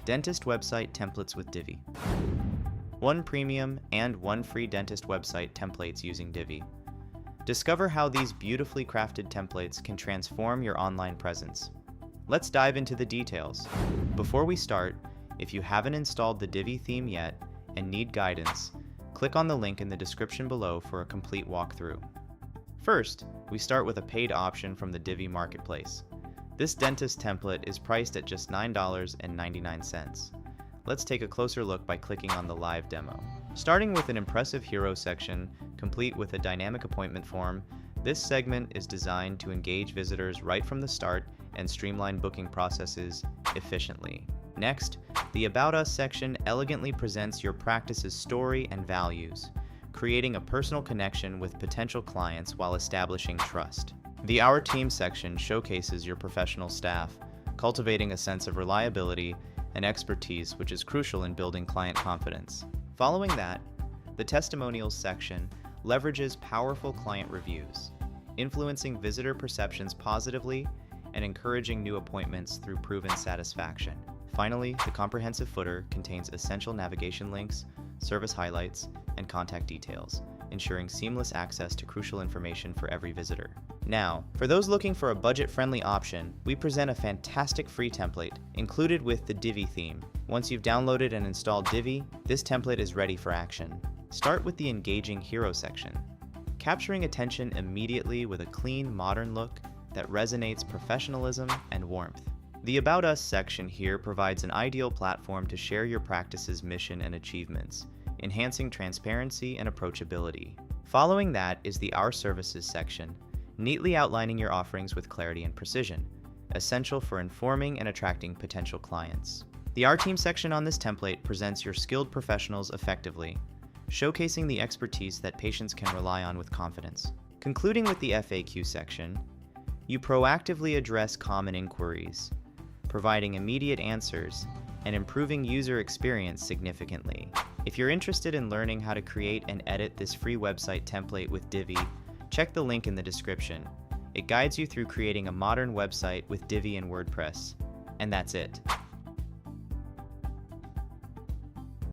Dentist Website Templates with Divi. 1 premium and 1 free dentist website templates using Divi. Discover how these beautifully crafted templates can transform your online presence. Let's dive into the details. Before we start, if you haven't installed the Divi theme yet and need guidance, click on the link in the description below for a complete walkthrough. First, we start with a paid option from the Divi marketplace. This dentist template is priced at just $9.99. Let's take a closer look by clicking on the live demo. Starting with an impressive hero section, complete with a dynamic appointment form, this segment is designed to engage visitors right from the start and streamline booking processes efficiently. Next, the About Us section elegantly presents your practice's story and values, creating a personal connection with potential clients while establishing trust. The Our Team section showcases your professional staff, cultivating a sense of reliability and expertise, which is crucial in building client confidence. Following that, the Testimonials section leverages powerful client reviews, influencing visitor perceptions positively and encouraging new appointments through proven satisfaction. Finally, the comprehensive footer contains essential navigation links, service highlights, and contact details, ensuring seamless access to crucial information for every visitor. Now, for those looking for a budget-friendly option, we present a fantastic free template included with the Divi theme. Once you've downloaded and installed Divi, this template is ready for action. Start with the engaging hero section, capturing attention immediately with a clean, modern look that resonates professionalism and warmth. The About Us section here provides an ideal platform to share your practice's mission and achievements, enhancing transparency and approachability. Following that is the Our Services section, neatly outlining your offerings with clarity and precision, essential for informing and attracting potential clients. The Our Team section on this template presents your skilled professionals effectively, showcasing the expertise that patients can rely on with confidence. Concluding with the FAQ section, you proactively address common inquiries, providing immediate answers and improving user experience significantly. If you're interested in learning how to create and edit this free website template with Divi, check the link in the description. It guides you through creating a modern website with Divi and WordPress. And that's it.